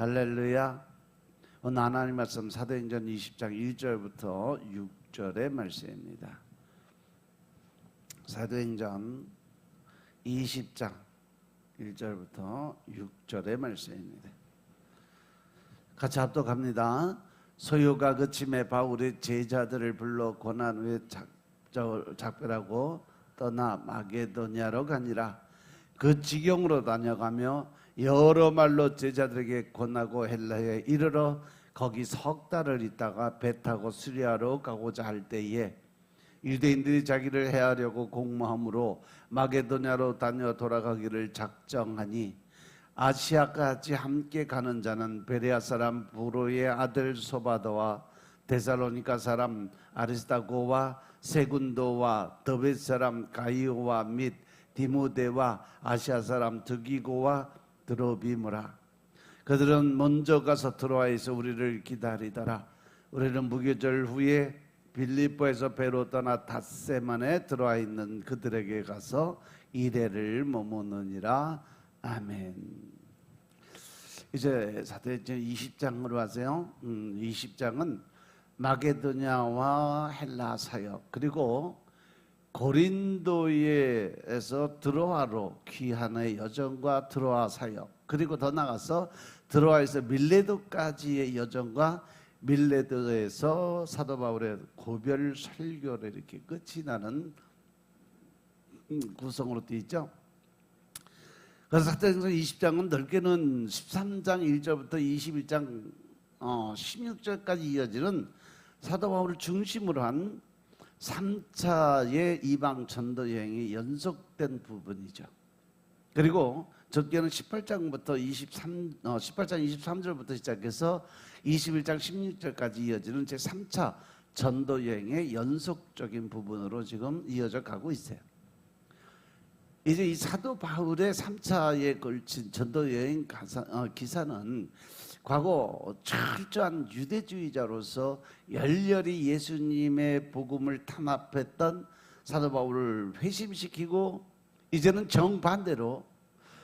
할렐루야. 오늘 하나님 말씀 사도행전 20장 1절부터 6절의 말씀입니다. 사도행전 20장 1절부터 6절의 말씀입니다. 같이 합독합니다. 소요가 그침에 바울의 제자들을 불러 고난 후에 작별하고 떠나 마게도냐로 가니라. 그 지경으로 다녀가며 여러 말로 제자들에게 권하고 헬라에 이르러 거기 석 달을 있다가 배 타고 수리아로 가고자 할 때에 유대인들이 자기를 해하려고 공모함으로 마게도냐로 다녀 돌아가기를 작정하니 아시아까지 함께 가는 자는 베레아 사람 부로의 아들 소바도와 데살로니가 사람 아리스타고와 세군도와 더벳 사람 가이오와 및 디모데와 아시아 사람 드기고와 드로비무라. 그들은 먼저 가서 트로아에서 우리를 기다리더라. 우리는 무교절 후에 빌립보에서 배로 떠나 닷새만에 들어와 있는 그들에게 가서 이래를 머무느니라. 아멘. 이제 사도행전 20장으로 하세요. 20장은 마게도냐와 헬라 사역, 그리고 고린도에서 드로아로 귀환의 여정과 드로아 사역, 그리고 더 나가서 드로아에서 밀레도까지의 여정과 밀레도에서 사도 바울의 고별 설교를 이렇게 끝이 나는 구성으로 되어 있죠. 그래서 사도행전 20장은 넓게는 13장 1절부터 21장 16절까지 이어지는 사도 바울을 중심으로 한 3차의 이방 전도 여행이 연속된 부분이죠. 그리고 적게는 18장 23절부터 시작해서 21장 16절까지 이어지는 제3차 전도 여행의 연속적인 부분으로 지금 이어져 가고 있어요. 이제 이 사도 바울의 3차에 걸친 전도 여행 기사는 과거 철저한 유대주의자로서 열렬히 예수님의 복음을 탄압했던 사도 바울을 회심시키고, 이제는 정반대로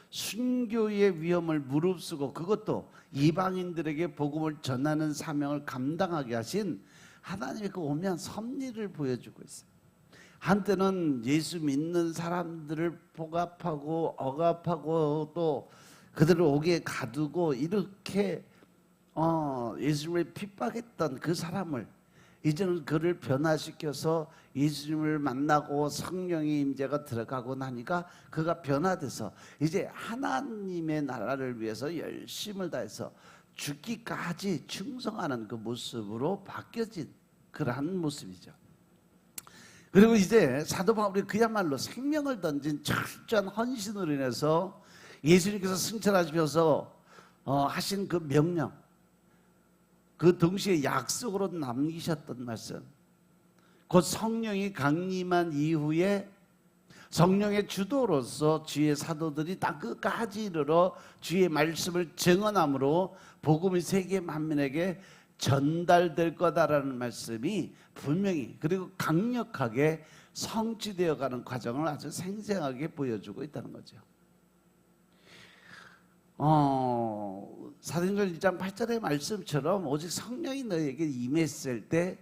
순교의 위험을 무릅쓰고 그것도 이방인들에게 복음을 전하는 사명을 감당하게 하신 하나님의 그 오묘한 섭리를 보여주고 있어요. 한때는 예수 믿는 사람들을 복압하고 억압하고 또 그들을 옥에 가두고 이렇게 예수님을 핍박했던 그 사람을 이제는 그를 변화시켜서 예수님을 만나고 성령의 임재가 들어가고 나니까 그가 변화돼서 이제 하나님의 나라를 위해서 열심을 다해서 죽기까지 충성하는 그 모습으로 바뀌어진 그러한 모습이죠. 그리고 이제 사도 바울이 그야말로 생명을 던진 철저한 헌신으로 인해서 예수님께서 승천하시면서 하신 그 명령, 그 동시에 약속으로 남기셨던 말씀, 곧 성령이 강림한 이후에 성령의 주도로서 주의 사도들이 땅 끝까지 이르러 주의 말씀을 증언함으로 복음이 세계 만민에게 전달될 거다라는 말씀이 분명히 그리고 강력하게 성취되어 가는 과정을 아주 생생하게 보여주고 있다는 거죠. 사도행전 1장 8절의 말씀처럼 오직 성령이 너희에게 임했을 때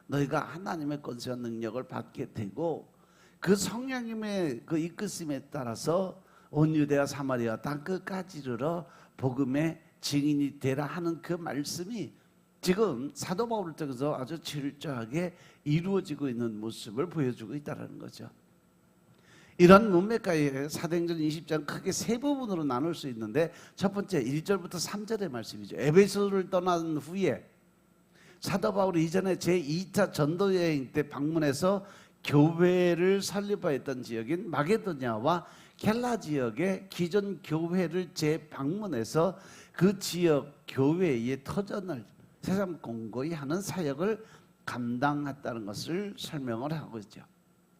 너희가 하나님의 권세와 능력을 받게 되고, 그 성령님의 그 이끄심에 따라서 온 유대와 사마리아 땅 끝까지 이르러 복음의 증인이 되라 하는 그 말씀이 지금 사도 바울을 통해서 아주 철저하게 이루어지고 있는 모습을 보여주고 있다는 거죠. 이런 문맥가에 사도행전 20장 크게 세 부분으로 나눌 수 있는데, 첫 번째 1절부터 3절의 말씀이죠. 에베소를 떠난 후에 사도 바울이 이전에 제2차 전도 여행 때 방문해서 교회를 설립하였던 지역인 마게도냐와 켈라 지역의 기존 교회를 재방문해서 그 지역 교회의 터전을 세상 공고히 하는 사역을 감당했다는 것을 설명을 하고 있죠.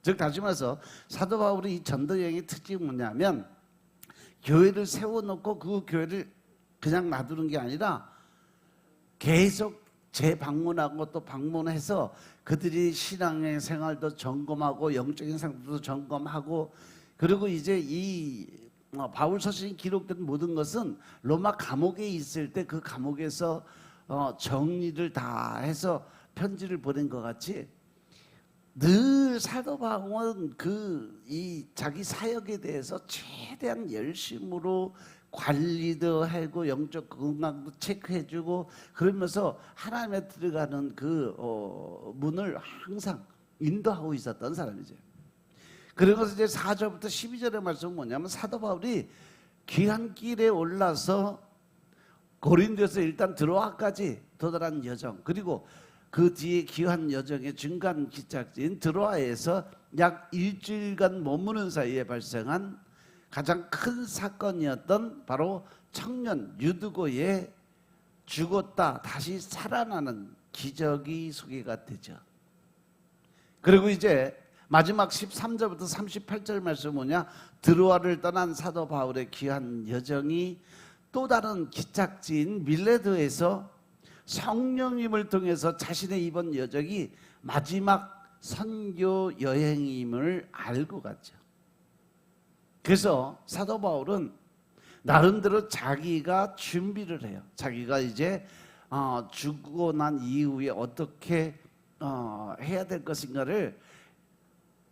즉 다시 말해서 사도 바울이 이 전도 여행의 특징이 뭐냐면, 교회를 세워놓고 그 교회를 그냥 놔두는 게 아니라 계속 재방문하고 또 방문해서 그들이 신앙의 생활도 점검하고 영적인 상태도 점검하고, 그리고 이제 이 바울 서신이 기록된 모든 것은 로마 감옥에 있을 때 그 감옥에서 정리를 다 해서 편지를 보낸 것 같이 늘 사도 바울은 이 자기 사역에 대해서 최대한 열심으로 관리도 하고 영적 건강도 체크해주고 그러면서 하나님에 들어가는 그 문을 항상 인도하고 있었던 사람이죠. 그리고 이제 4절부터 12절의 말씀은 뭐냐면 사도 바울이 귀한 길에 올라서 고린도에서 일단 드로아까지 도달한 여정, 그리고 그 뒤에 귀한 여정의 중간 기착지인 드로아에서 약 일주일간 머무는 사이에 발생한 가장 큰 사건이었던 바로 청년 유두고의 죽었다 다시 살아나는 기적이 소개가 되죠. 그리고 이제 마지막 13절부터 38절 말씀 뭐냐, 드로아를 떠난 사도 바울의 귀한 여정이 또 다른 기착지인 밀레도에서 성령님을 통해서 자신의 이번 여정이 마지막 선교 여행임을 알고 갔죠. 그래서 사도 바울은 나름대로 자기가 준비를 해요. 자기가 이제 죽고 난 이후에 어떻게 해야 될 것인가를,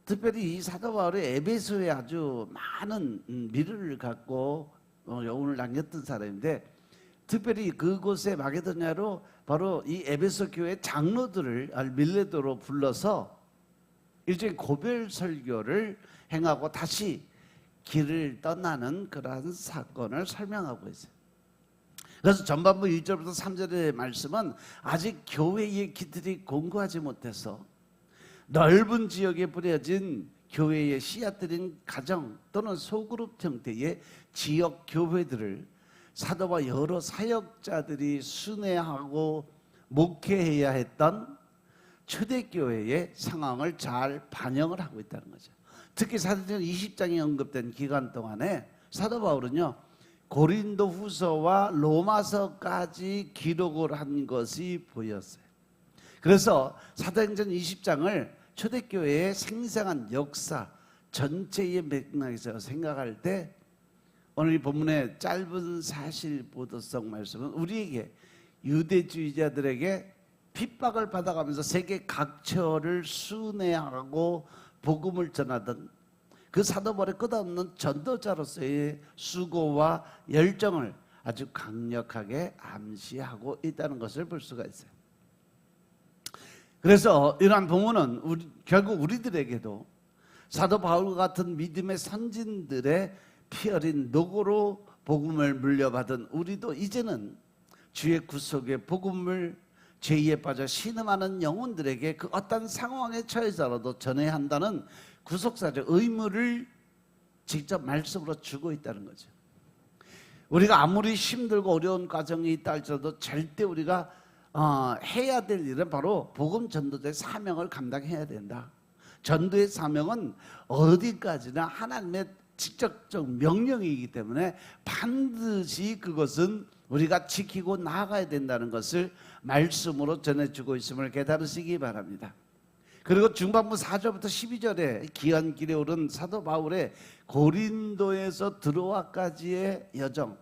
특별히 이 사도 바울이 에베소에 아주 많은 미래를 갖고 여운을 남겼던 사람인데, 특별히 그곳에 마게도냐로 바로 이 에베소 교회 장로들을 밀레도로 불러서 일종의 고별 설교를 행하고 다시 길을 떠나는 그러한 사건을 설명하고 있어요. 그래서 전반부 1절부터 3절의 말씀은 아직 교회의 기틀이 공고하지 못해서 넓은 지역에 뿌려진 교회의 씨앗들인 가정 또는 소그룹 형태의 지역 교회들을 사도와 여러 사역자들이 순회하고 목회해야 했던 초대교회의 상황을 잘 반영을 하고 있다는 거죠. 특히 사도행전 20장에 언급된 기간 동안에 사도 바울은요, 고린도 후서와 로마서까지 기록을 한 것이 보였어요. 그래서 사도행전 20장을 초대교회의 생생한 역사 전체의 맥락에서 생각할 때 오늘 이 본문의 짧은 사실 보도성 말씀은 우리에게 유대주의자들에게 핍박을 받아가면서 세계 각처를 순회하고 복음을 전하던 그 사도 바울의 끝없는 전도자로서의 수고와 열정을 아주 강력하게 암시하고 있다는 것을 볼 수가 있어요. 그래서 이러한 본문은 결국 우리들에게도 사도 바울 같은 믿음의 선진들의 피 어린 노고로 복음을 물려받은 우리도 이제는 주의 구속의 복음을 죄에 빠져 신음하는 영혼들에게 그 어떤 상황에 처해서라도 전해야 한다는 구속사적 의무를 직접 말씀으로 주고 있다는 거죠. 우리가 아무리 힘들고 어려운 과정이 있다 할지라도 절대 우리가 해야 될 일은 바로 복음 전도자의 사명을 감당해야 된다. 전도의 사명은 어디까지나 하나님의 직접적 명령이기 때문에 반드시 그것은 우리가 지키고 나아가야 된다는 것을 말씀으로 전해주고 있음을 깨달으시기 바랍니다. 그리고 중반부 4절부터 12절에 귀한 길에 오른 사도 바울의 고린도에서 드로아까지의 여정,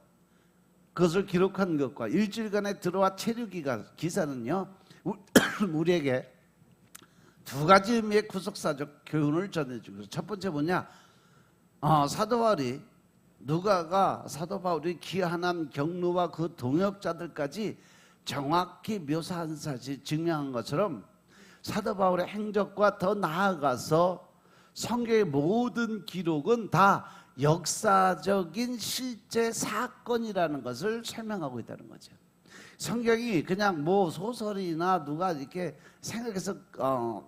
그것을 기록한 것과 일주일간의 드로아 체류 기사는요 우리에게 두 가지 의미의 구속사적 교훈을 전해주고 있어요. 첫 번째 뭐냐, 사도 바울이 누가가 사도 바울이 귀환한 경로와 그 동역자들까지 정확히 묘사한 사실 증명한 것처럼 사도 바울의 행적과 더 나아가서 성경의 모든 기록은 다 역사적인 실제 사건이라는 것을 설명하고 있다는 거죠. 성경이 그냥 뭐 소설이나 누가 이렇게 생각해서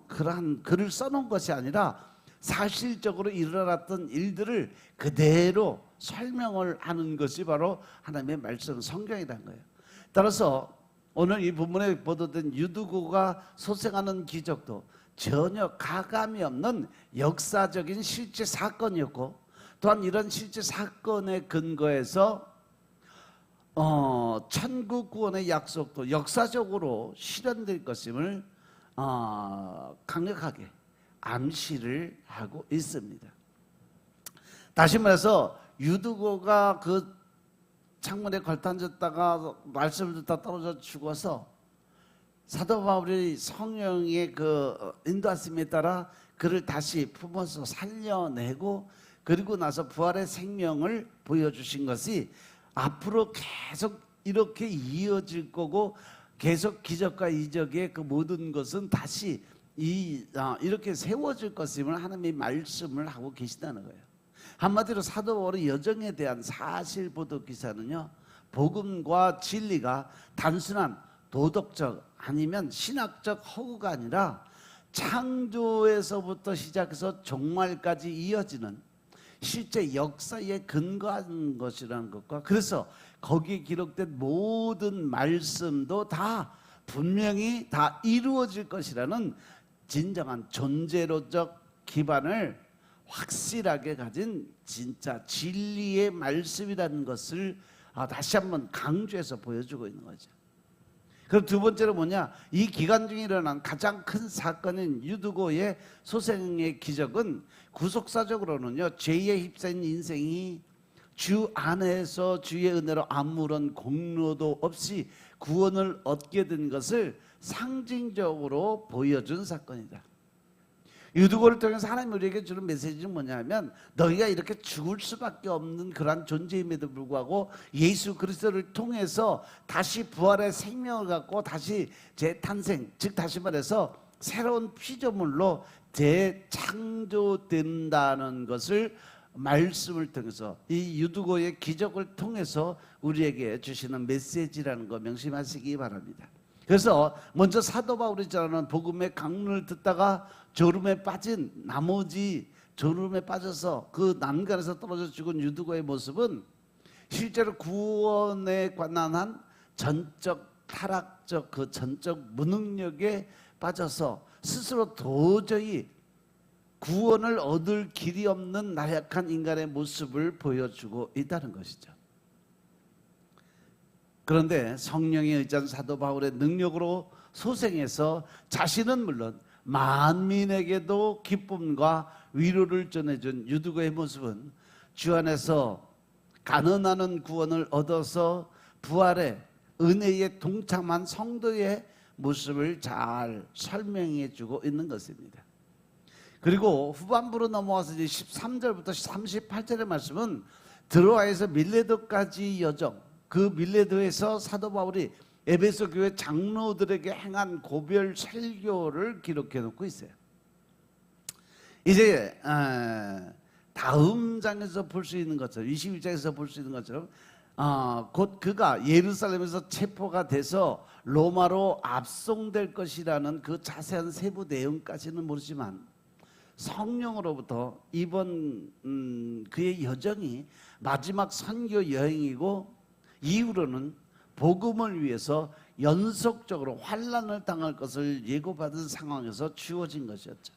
그러한 글을 써놓은 것이 아니라 사실적으로 일어났던 일들을 그대로 설명을 하는 것이 바로 하나님의 말씀 성경이라는 거예요. 따라서 오늘 이 본문에 보도된 유두고가 소생하는 기적도 전혀 가감이 없는 역사적인 실제 사건이었고, 또한 이런 실제 사건의 근거에서 천국 구원의 약속도 역사적으로 실현될 것임을 강력하게 암시를 하고 있습니다. 다시 말해서 유두고가 그 창문에 걸터앉았다가 말씀을 듣다 떨어져 죽어서 사도 바울이 성령의 그 인도하심에 따라 그를 다시 품어서 살려내고 그리고 나서 부활의 생명을 보여주신 것이 앞으로 계속 이렇게 이어질 거고 계속 기적과 이적의 그 모든 것은 다시 이렇게 세워질 것임을 하나님이 말씀을 하고 계시다는 거예요. 한마디로 사도 바울의 여정에 대한 사실 보도 기사는요, 복음과 진리가 단순한 도덕적 아니면 신학적 허구가 아니라 창조에서부터 시작해서 종말까지 이어지는 실제 역사에 근거한 것이라는 것과, 그래서 거기에 기록된 모든 말씀도 다 분명히 다 이루어질 것이라는 진정한 존재로적 기반을 확실하게 가진 진짜 진리의 말씀이라는 것을 다시 한번 강조해서 보여주고 있는 거죠. 그럼 두 번째로 뭐냐? 이 기간 중에 일어난 가장 큰 사건인 유두고의 소생의 기적은 구속사적으로는요, 죄에 휩싸인 인생이 주 안에서 주의 은혜로 아무런 공로도 없이 구원을 얻게 된 것을 상징적으로 보여준 사건이다. 유두고를 통해서 하나님 우리에게 주는 메시지는 뭐냐면, 너희가 이렇게 죽을 수밖에 없는 그러한 존재임에도 불구하고 예수 그리스도를 통해서 다시 부활의 생명을 갖고 다시 재탄생, 즉 다시 말해서 새로운 피조물로 재창조된다는 것을 말씀을 통해서, 이 유두고의 기적을 통해서 우리에게 주시는 메시지라는 거 명심하시기 바랍니다. 그래서 먼저 사도 바울이 전하는 복음의 강론을 듣다가 졸음에 빠진, 나머지 졸음에 빠져서 그 난간에서 떨어져 죽은 유두고의 모습은 실제로 구원에 관한 전적 타락적 그 전적 무능력에 빠져서 스스로 도저히 구원을 얻을 길이 없는 나약한 인간의 모습을 보여주고 있다는 것이죠. 그런데 성령에 의지한 사도 바울의 능력으로 소생해서 자신은 물론 만민에게도 기쁨과 위로를 전해준 유두고의 모습은 주 안에서 가능하는 구원을 얻어서 부활의 은혜에 동참한 성도의 모습을 잘 설명해 주고 있는 것입니다. 그리고 후반부로 넘어와서 이제 13절부터 38절의 말씀은 드로아에서 밀레도까지 여정, 그 밀레도에서 사도 바울이 에베소 교회 장로들에게 행한 고별 설교를 기록해 놓고 있어요. 이제 다음 장에서 볼 수 있는 것처럼, 21장에서 볼 수 있는 것처럼 곧 그가 예루살렘에서 체포가 돼서 로마로 압송될 것이라는 그 자세한 세부 내용까지는 모르지만 성령으로부터 이번 그의 여정이 마지막 선교 여행이고 이후로는 복음을 위해서 연속적으로 환난을 당할 것을 예고받은 상황에서 주어진 것이었죠.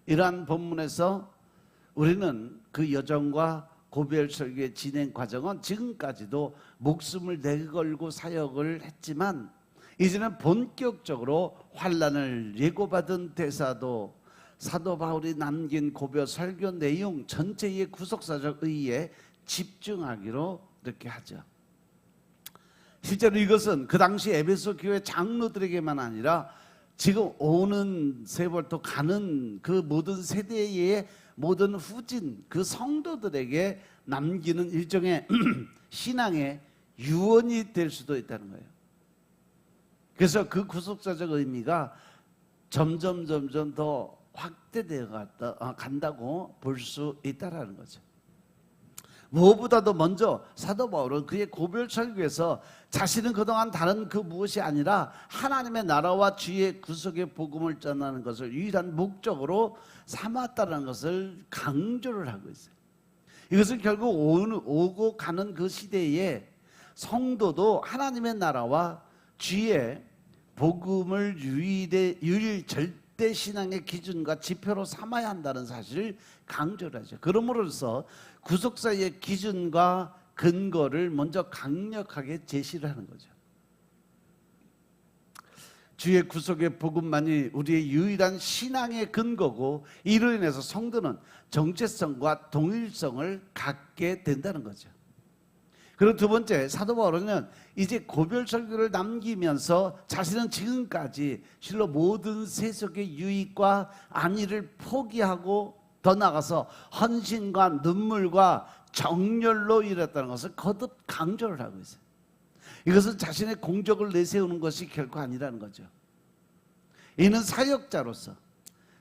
이러한 본문에서 우리는 그 여정과 고별 설교의 진행 과정은 지금까지도 목숨을 내걸고 사역을 했지만 이제는 본격적으로 환난을 예고받은 대사도 사도 바울이 남긴 고별 설교 내용 전체의 구속사적 의의에 집중하기로 이렇게 하죠. 실제로 이것은 그 당시 에베소 교회 장로들에게만 아니라 지금 오는 세월도 가는 그 모든 세대의 모든 후진 그 성도들에게 남기는 일종의 신앙의 유언이 될 수도 있다는 거예요. 그래서 그 구속사적 의미가 점점 더 확대되어 간다고 볼 수 있다는 거죠. 무엇보다도 먼저 사도 바울은 그의 고별 설교에서 자신은 그동안 다른 그 무엇이 아니라 하나님의 나라와 주의 구속의 복음을 전하는 것을 유일한 목적으로 삼았다는 것을 강조를 하고 있어요. 이것은 결국 오고 가는 그 시대에 성도도 하나님의 나라와 주의 복음을 유일 절대 신앙의 기준과 지표로 삼아야 한다는 사실을 강조를 하죠. 그러므로써 구속사의 기준과 근거를 먼저 강력하게 제시를 하는 거죠. 주의 구속의 복음만이 우리의 유일한 신앙의 근거고, 이로 인해서 성도는 정체성과 동일성을 갖게 된다는 거죠. 그리고 두 번째, 사도 바울은 이제 고별 설교를 남기면서 자신은 지금까지 실로 모든 세속의 유익과 안위를 포기하고 더 나아가서 헌신과 눈물과 정열로 일했다는 것을 거듭 강조를 하고 있어요. 이것은 자신의 공적을 내세우는 것이 결코 아니라는 거죠. 이는 사역자로서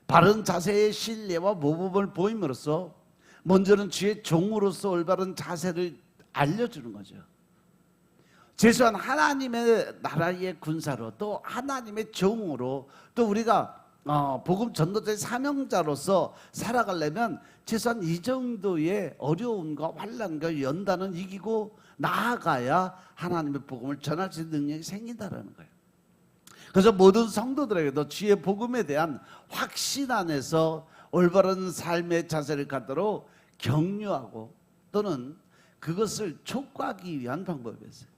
바른 자세의 신뢰와 모범을 보임으로써 먼저는 주의 종으로서 올바른 자세를 알려주는 거죠. 최소한 하나님의 나라의 군사로, 또 하나님의 종으로, 또 우리가 복음 전도자의 사명자로서 살아가려면 최소한 이 정도의 어려움과 환난과 연단은 이기고 나아가야 하나님의 복음을 전할 수 있는 능력이 생긴다는 거예요. 그래서 모든 성도들에게도 주의 복음에 대한 확신 안에서 올바른 삶의 자세를 갖도록 격려하고, 또는 그것을 촉구하기 위한 방법이었어요.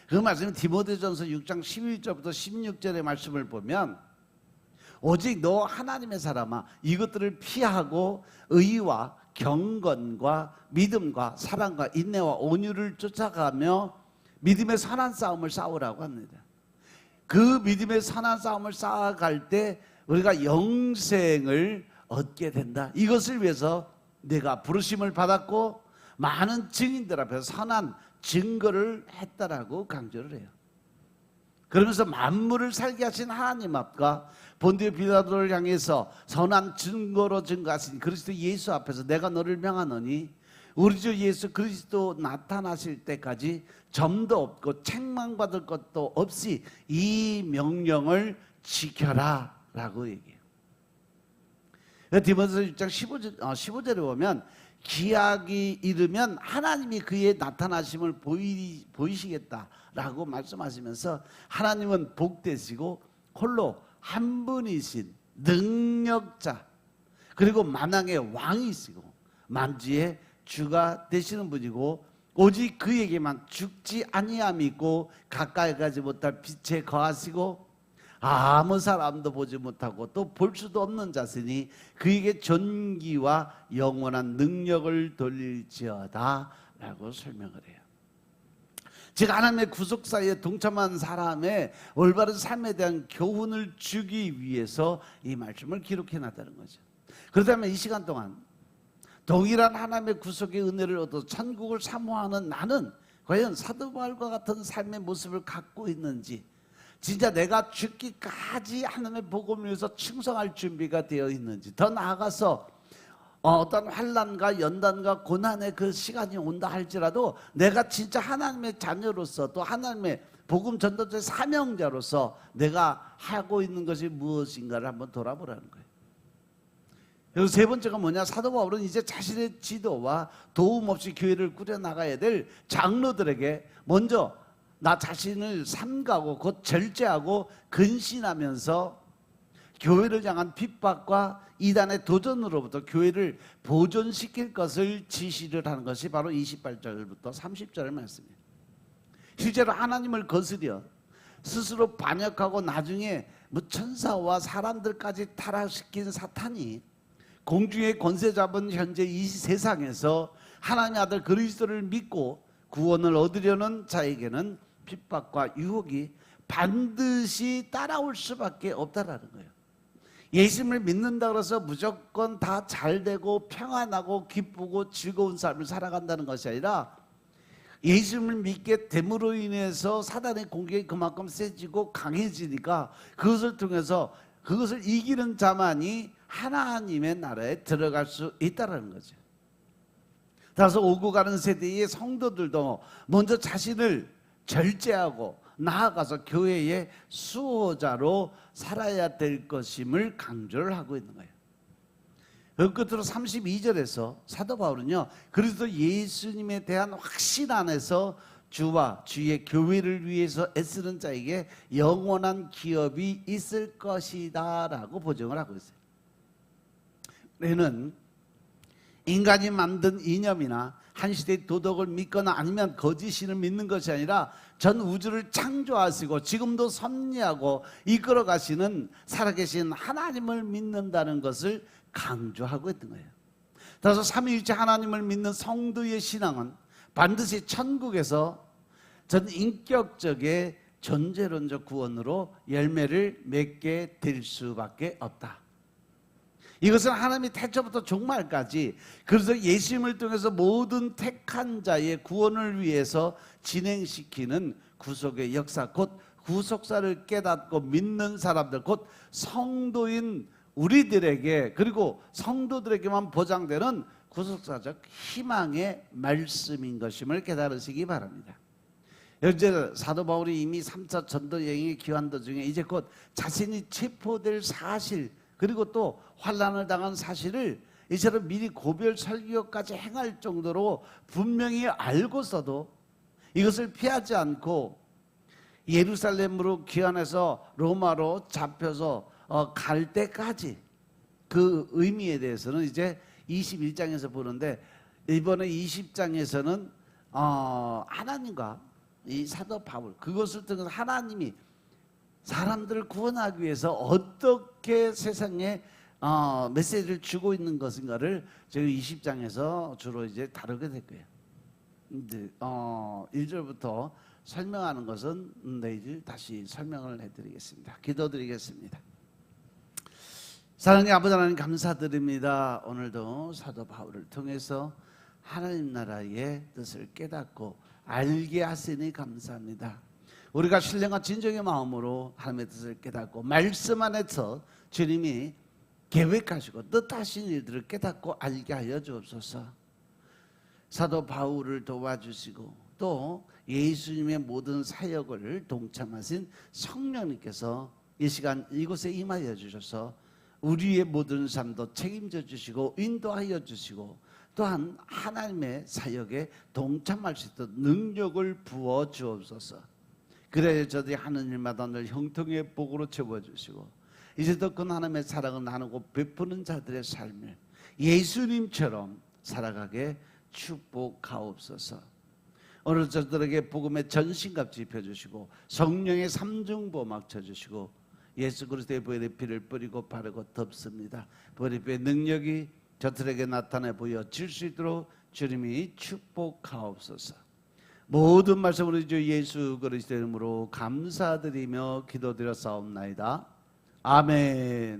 그 말씀은 디모데전서 6장 11절부터 16절의 말씀을 보면, 오직 너 하나님의 사람아, 이것들을 피하고 의와 경건과 믿음과 사랑과 인내와 온유를 쫓아가며 믿음의 선한 싸움을 싸우라고 합니다. 그 믿음의 선한 싸움을 쌓아갈 때 우리가 영생을 얻게 된다. 이것을 위해서 내가 부르심을 받았고 많은 증인들 앞에서 선한 증거를 했다라고 강조를 해요. 그러면서 만물을 살게 하신 하나님 앞과 본디오 빌라도를 향해서 선한 증거로 증거하신 그리스도 예수 앞에서 내가 너를 명하노니 우리 주 예수 그리스도 나타나실 때까지 점도 없고 책망받을 것도 없이 이 명령을 지켜라 라고 얘기해요. 디모데서 6장 15절에 보면, 기약이 이르면 하나님이 그의 나타나심을 보이시겠다라고 말씀하시면서, 하나님은 복되시고 홀로 한 분이신 능력자, 그리고 만왕의 왕이시고 만주의 주가 되시는 분이고, 오직 그에게만 죽지 아니함이 있고 가까이 가지 못할 빛에 거하시고 아무 사람도 보지 못하고 또 볼 수도 없는 자시니 그에게 존귀와 영원한 능력을 돌릴지어다 라고 설명을 해요. 즉 하나님의 구속사에 동참한 사람의 올바른 삶에 대한 교훈을 주기 위해서 이 말씀을 기록해 놨다는 거죠. 그렇다면 이 시간 동안 동일한 하나님의 구속의 은혜를 얻어 천국을 사모하는 나는 과연 사도 바울과 같은 삶의 모습을 갖고 있는지, 진짜 내가 죽기까지 하나님의 복음을 위해서 충성할 준비가 되어 있는지, 더 나아가서 어떤 환난과 연단과 고난의 그 시간이 온다 할지라도 내가 진짜 하나님의 자녀로서, 또 하나님의 복음 전도자의 사명자로서 내가 하고 있는 것이 무엇인가를 한번 돌아보라는 거예요. 그리고 세 번째가 뭐냐, 사도 바울은 이제 자신의 지도와 도움 없이 교회를 꾸려나가야 될 장로들에게 먼저 나 자신을 삼가고 곧 절제하고 근신하면서 교회를 향한 핍박과 이단의 도전으로부터 교회를 보존시킬 것을 지시를 하는 것이 바로 28절부터 30절의 말씀이에요. 실제로 하나님을 거스려 스스로 반역하고 나중에 천사와 사람들까지 타락시킨 사탄이 공중의 권세 잡은 현재 이 세상에서 하나님의 아들 그리스도를 믿고 구원을 얻으려는 자에게는 핍박과 유혹이 반드시 따라올 수밖에 없다라는 거예요. 예수님을 믿는다 그래서 무조건 다 잘되고 평안하고 기쁘고 즐거운 삶을 살아간다는 것이 아니라, 예수님을 믿게 됨으로 인해서 사단의 공격이 그만큼 세지고 강해지니까 그것을 통해서 그것을 이기는 자만이 하나님의 나라에 들어갈 수 있다는 거죠. 따라서 오고 가는 세대의 성도들도 먼저 자신을 절제하고 나아가서 교회의 수호자로 살아야 될 것임을 강조를 하고 있는 거예요. 그 끝으로 32절에서 사도 바울은요, 그리스도 예수님에 대한 확신 안에서 주와 주의 교회를 위해서 애쓰는 자에게 영원한 기업이 있을 것이다 라고 보증을 하고 있어요. 우리는 인간이 만든 이념이나 한 시대의 도덕을 믿거나 아니면 거짓신을 믿는 것이 아니라 전 우주를 창조하시고 지금도 섭리하고 이끌어 가시는 살아계신 하나님을 믿는다는 것을 강조하고 있던 거예요. 따라서 삼위일체 하나님을 믿는 성도의 신앙은 반드시 천국에서 전 인격적의 존재론적 구원으로 열매를 맺게 될 수밖에 없다. 이것은 하나님이 태초부터 종말까지, 그래서 예수님을 통해서 모든 택한 자의 구원을 위해서 진행시키는 구속의 역사, 곧 구속사를 깨닫고 믿는 사람들, 곧 성도인 우리들에게, 그리고 성도들에게만 보장되는 구속사적 희망의 말씀인 것임을 깨달으시기 바랍니다. 현재 사도 바울이 이미 3차 전도 여행의 기환 도중에 이제 곧 자신이 체포될 사실, 그리고 또 환난을 당한 사실을 이처럼 미리 고별 설교까지 행할 정도로 분명히 알고서도 이것을 피하지 않고 예루살렘으로 귀환해서 로마로 잡혀서 갈 때까지, 그 의미에 대해서는 이제 21장에서 보는데, 이번에 20장에서는 하나님과 이 사도 바울, 그것을 통해서 하나님이 사람들을 구원하기 위해서 어떻게 세상에 메시지를 주고 있는 것인가를 저희 20장에서 주로 이제 다루게 될 거예요. 근데 1절부터 설명하는 것은 내일 다시 설명을 해드리겠습니다. 기도드리겠습니다. 사랑의 아버지 하나님, 감사드립니다. 오늘도 사도 바울을 통해서 하나님 나라의 뜻을 깨닫고 알게 하시니 감사합니다. 우리가 신령한 진정의 마음으로 하나님의 뜻을 깨닫고 말씀 안에서 주님이 계획하시고 뜻하신 일들을 깨닫고 알게 하여 주옵소서. 사도 바울을 도와주시고 또 예수님의 모든 사역을 동참하신 성령님께서 이 시간 이곳에 임하여 주셔서 우리의 모든 삶도 책임져 주시고 인도하여 주시고, 또한 하나님의 사역에 동참할 수 있도록 능력을 부어 주옵소서. 그래야 저들이 하는 일마다 늘 형통의 복으로 채워주시고 이제 더 큰 하나님의 사랑을 나누고 베푸는 자들의 삶을 예수님처럼 살아가게 축복하옵소서. 오늘 저들에게 복음의 전신갑주 입혀주시고 성령의 삼중보막 쳐주시고 예수 그리스도의 보혈의 피를 뿌리고 바르고 덮습니다. 보혈의 피의 능력이 저들에게 나타내 보여질 수 있도록 주님이 축복하옵소서. 모든 말씀 우리 주 예수 그리스도의 이름으로 감사드리며 기도드렸사옵나이다. 아멘.